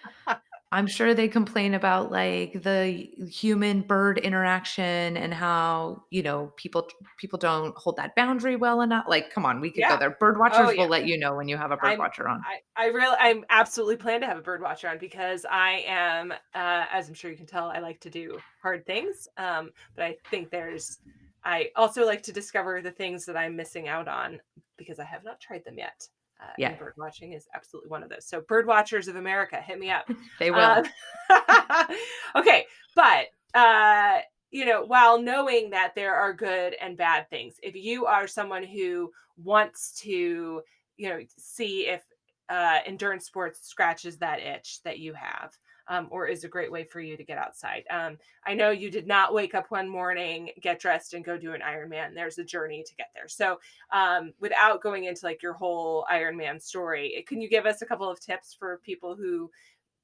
I'm sure they complain about like the human bird interaction and how, people don't hold that boundary well enough. Like, come on, we could go Yeah. there. Bird Oh watchers will yeah. let you know when you have a bird watcher on. I'm absolutely plan to have a bird watcher on because I am, as I'm sure you can tell, I like to do hard things. But I also like to discover the things that I'm missing out on because I have not tried them yet. Yeah, And bird watching is absolutely one of those. So, bird watchers of America, hit me up. they will. Um, okay, but while knowing that there are good and bad things, if you are someone who wants to see if endurance sports scratches that itch that you have, or is a great way for you to get outside. I know you did not wake up one morning, get dressed, and go do an Ironman. There's a journey to get there. So, without going into like your whole Ironman story, can you give us a couple of tips for people who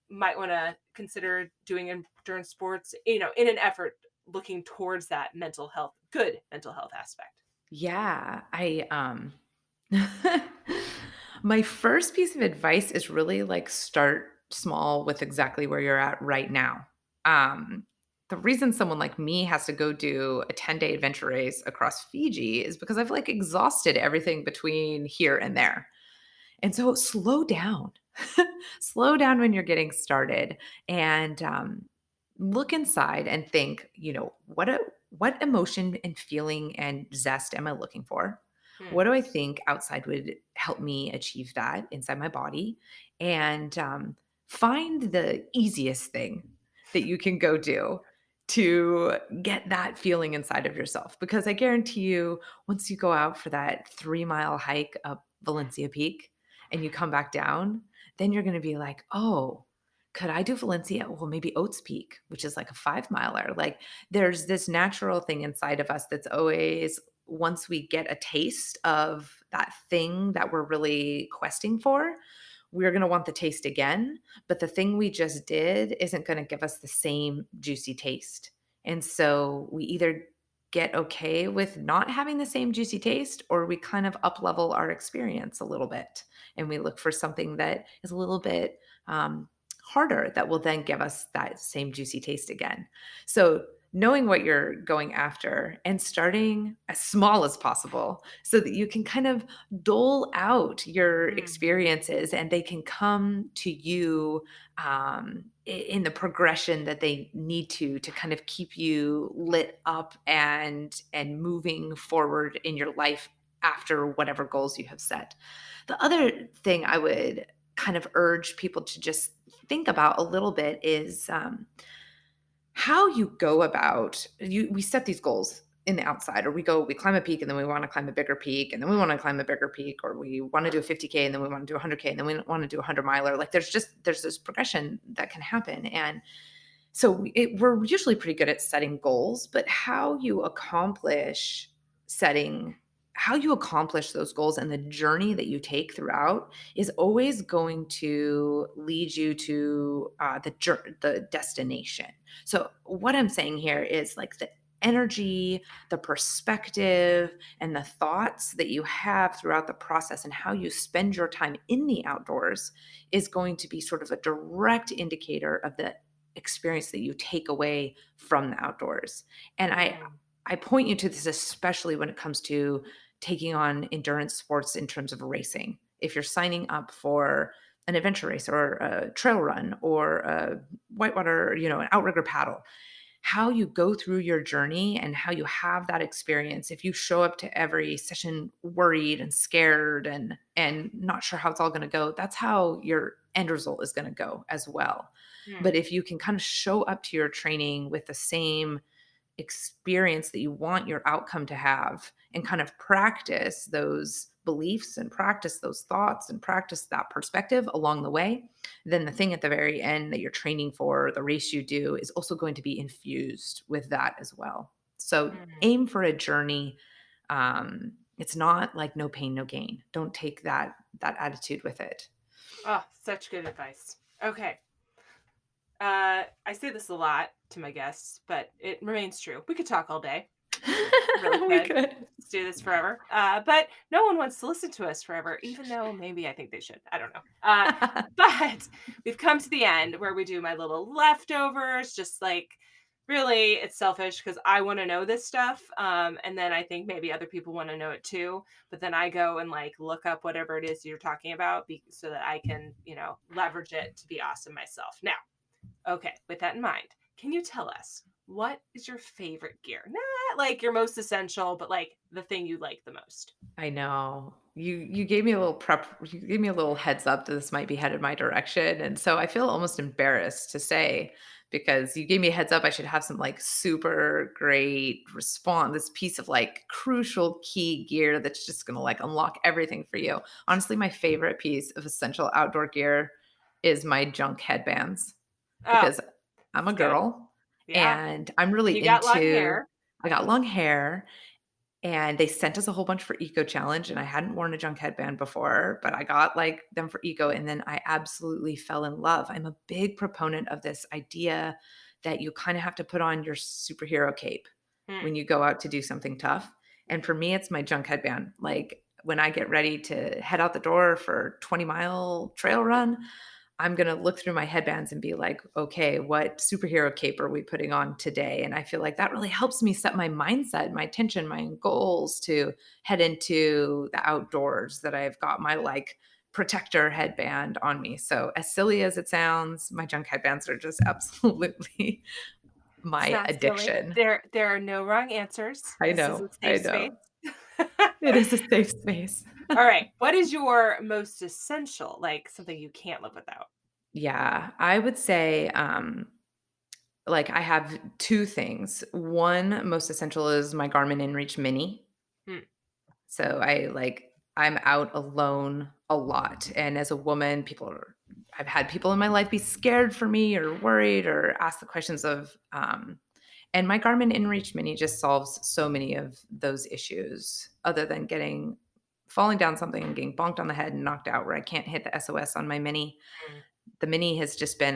might want to consider doing endurance sports, in an effort looking towards that good mental health aspect? Yeah, my first piece of advice is really like start small with exactly where you're at right now. Um, the reason someone like me has to go do a 10-day adventure race across Fiji is because I've like exhausted everything between here and there. And so slow down. Slow down when you're getting started and look inside and think, what emotion and feeling and zest am I looking for? Hmm. What do I think outside would help me achieve that inside my body? And find the easiest thing that you can go do to get that feeling inside of yourself. Because I guarantee you, once you go out for that 3-mile hike up Valencia Peak and you come back down, then you're going to be like, oh, could I do Valencia? Well, maybe Oats Peak, which is like a 5-miler. Like there's this natural thing inside of us that's always, once we get a taste of that thing that we're really questing for, we're going to want the taste again. But the thing we just did isn't going to give us the same juicy taste. And so we either get okay with not having the same juicy taste, or we kind of up level our experience a little bit and we look for something that is a little bit harder that will then give us that same juicy taste again. So knowing what you're going after and starting as small as possible so that you can kind of dole out your Hmm. experiences and they can come to you in the progression that they need to kind of keep you lit up and moving forward in your life after whatever goals you have set. The other thing I would kind of urge people to just think about a little bit is how you go about we set these goals in the outside, or we climb a peak and then we want to climb a bigger peak and then we want to climb a bigger peek, or we want to do a 50K and then we want to do a 100K and then we want to do a 100 miler. Like there's this progression that can happen. And so we're usually pretty good at setting goals, but setting how you accomplish those goals and the journey that you take throughout is always going to lead you to the destination. So what I'm saying here is like the energy, the perspective, and the thoughts that you have throughout the process and how you spend your time in the outdoors is going to be sort of a direct indicator of the experience that you take away from the outdoors. And Hmm. I point you to this especially when it comes to taking on endurance sports in terms of racing. If you're signing up for an adventure race or a trail run or a whitewater, an outrigger paddle, how you go through your journey and how you have that experience. If you show up to every session worried and scared and not sure how it's all going to go, that's how your end result is going to go as well. Hmm. But if you can kind of show up to your training with the same experience that you want your outcome to have and kind of practice those beliefs and practice those thoughts and practice that perspective along the way, then the thing at the very end that you're training for, the race you do, is also going to be infused with that as well. So Hmm. aim for a journey. It's not like no pain, no gain. Don't take that attitude with it. Oh, such good advice. Okay. I say this a lot to my guests, but it remains true. We could talk all day. Really We could. could. Let's do this forever. But no one wants to listen to us forever, even though maybe I think they should. I don't know. But we've come to the end where we do my little leftovers, just like really it's selfish because I want to know this stuff. And then I think maybe other people want to know it too. But then I go and like look up whatever it is you're talking about so that I can, leverage it to be awesome myself. Now, okay, with that in mind, can you tell us what is your favorite gear? Not like your most essential, but like the thing you like the most. I know. You gave me a little you gave me a little heads up that this might be headed my direction, and so I feel almost embarrassed to say because you gave me a heads up I should have some like super great response, this piece of like crucial key gear that's just going to like unlock everything for you. Honestly, my favorite piece of essential outdoor gear is my junk headbands Oh, because I'm a it's good. girl Yeah. and I'm And really you got long into hair. I got long hair and they sent us a whole bunch for Eco Challenge, and I hadn't worn a junk headband before, but I got like them for Eco, and then I absolutely fell in love. I'm a big proponent of this idea that you kind of have to put on your superhero cape Hmm. when you go out to do something tough. And for me, it's my junk headband. Like when I get ready to head out the door for a 20-mile trail run, I'm going to look through my headbands and be like, okay, what superhero cape are we putting on today? And I feel like that really helps me set my mindset, my attention, my goals to head into the outdoors, that I've got my like protector headband on me. So as silly as it sounds, my junk headbands are just absolutely It's my not silly. addiction. There are no wrong answers. I This is know. a I safe space. know. It is a safe space. All right. What is your most essential, like something you can't live without? Yeah, I would say, like I have 2 things. One, most essential is my Garmin InReach Mini. Hmm. So I'm out alone a lot, and as a woman, I've had people in my life be scared for me or worried or ask the questions of, and my Garmin InReach Mini just solves so many of those issues other than falling down something and getting bonked on the head and knocked out where I can't hit the SOS on my Mini. Mm. The Mini has just been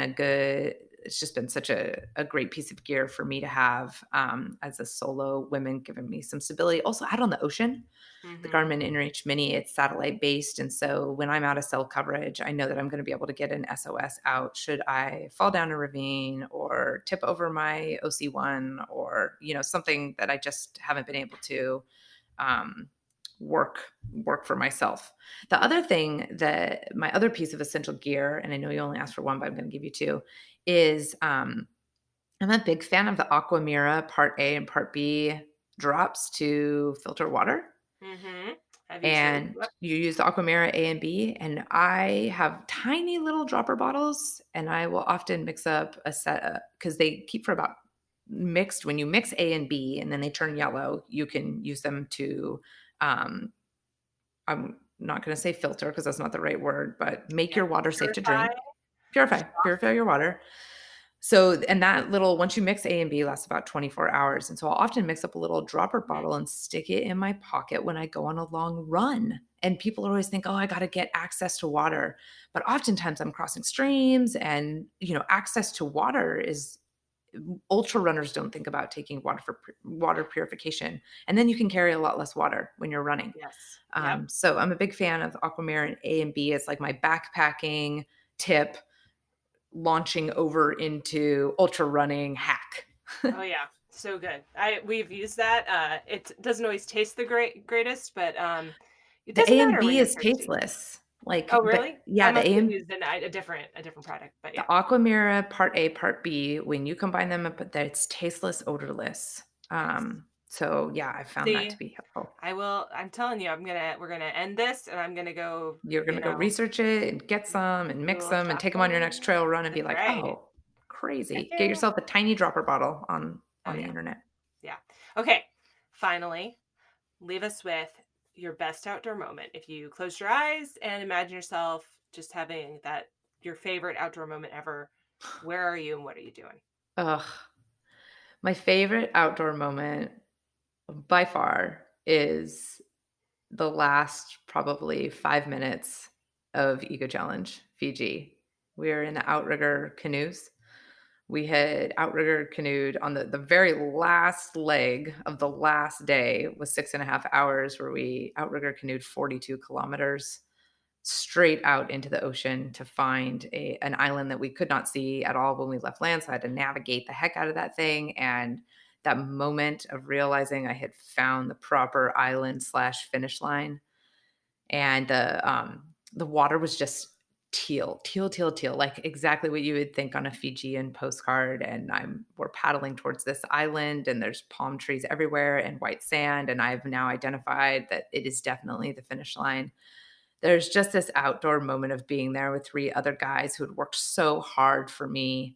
it's just been such a great piece of gear for me to have, as a solo woman, giving me some stability. Also out on the ocean, the Mhm. Garmin InReach Mini, it's satellite based. And so when I'm out of cell coverage, I know that I'm going to be able to get an SOS out should I fall down a ravine or tip over my OC1 or, something that I just haven't been able to, um, work for myself. The other thing that my other piece of essential gear, and I know you only asked for one, but I'm going to give you two, is, I'm a big fan of the Aquamira Part A and Part B drops to filter water. Mhm. I've used those. And Yep. you use the Aquamira A and B, and I have tiny little dropper bottles, and I will often mix up a set because they keep for about mixed. When you mix A and B and then they turn yellow, you can use them to, um, I'm not going to say filter because that's not the right word, but make Yeah. your water safe to Purify. drink. Purify your water. So, and that little, once you mix A and B, lasts about 24 hours. And so I'll often mix up a little dropper Mhm. bottle and stick it in my pocket when I go on a long run. And people always think, oh, I got to get access to water. But oftentimes I'm crossing streams and, access to water is, ultra runners don't think about taking water purification. And then you can carry a lot less water when you're running. Yes. Yep. So I'm a big fan of Aquamira and A and B. It's like my backpacking tip launching over into ultra running hack. Oh yeah. So good. We've used that. It doesn't always taste the greatest, but it The doesn't A and matter when B you're is thirsty. tasteless. Oh But really? I yeah, must have used a different product, but the yeah. Aquamira Part A, Part B, when you combine them up, that it's tasteless, odorless. Yes. So yeah, I found that to See, be helpful. I'm telling you, we're gonna end this and I'm gonna go, You're gonna go research it and get some and do a mix little them and take them on your next shopping. trail run and be That's like, right. oh, Heck crazy. Get yeah. yourself a tiny dropper bottle Oh on the yeah. internet. Yeah. Okay. Finally, leave us with your best outdoor moment. If you close your eyes and imagine yourself just having your favorite outdoor moment ever, where are you and what are you doing? Ugh. My favorite outdoor moment by far is the last probably 5 minutes of Eco Challenge Fiji. We were in the outrigger canoes. We had outrigger canoed on the very last leg of the last day was 6.5 hours where we outrigger canoed 42 kilometers straight out into the ocean to find an island that we could not see at all when we left land. So I had to navigate the heck out of that thing. And that moment of realizing I had found the proper island slash finish line, and the water was just teal, like exactly what you would think on a Fijian postcard. And we're paddling towards this island, and there's palm trees everywhere and white sand. And I've now identified that it is definitely the finish line. There's just this outdoor moment of being there with 3 other guys who had worked so hard for me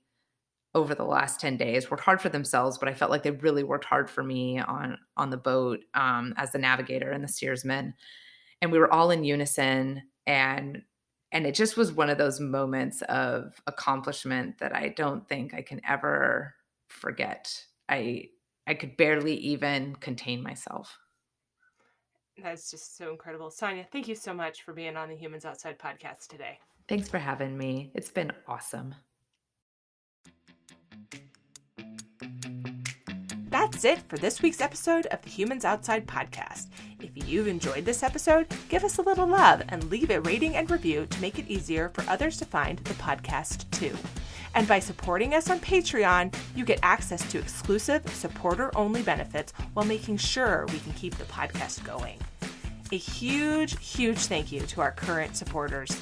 over the last 10 days, worked hard for themselves, but I felt like they really worked hard for me on the boat, as the navigator and the steersman. And we were all in unison, and it just was one of those moments of accomplishment that I don't think I can ever forget. I could barely even contain myself. That's just so incredible. Sonia, thank you so much for being on the Humans Outside podcast today. Thanks for having me. It's been awesome. That's it for this week's episode of the Humans Outside podcast. If you've enjoyed this episode, give us a little love and leave a rating and review to make it easier for others to find the podcast too. And by supporting us on Patreon, you get access to exclusive supporter-only benefits while making sure we can keep the podcast going. A huge, huge thank you to our current supporters.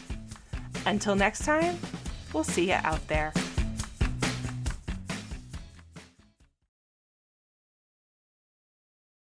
Until next time, we'll see you out there.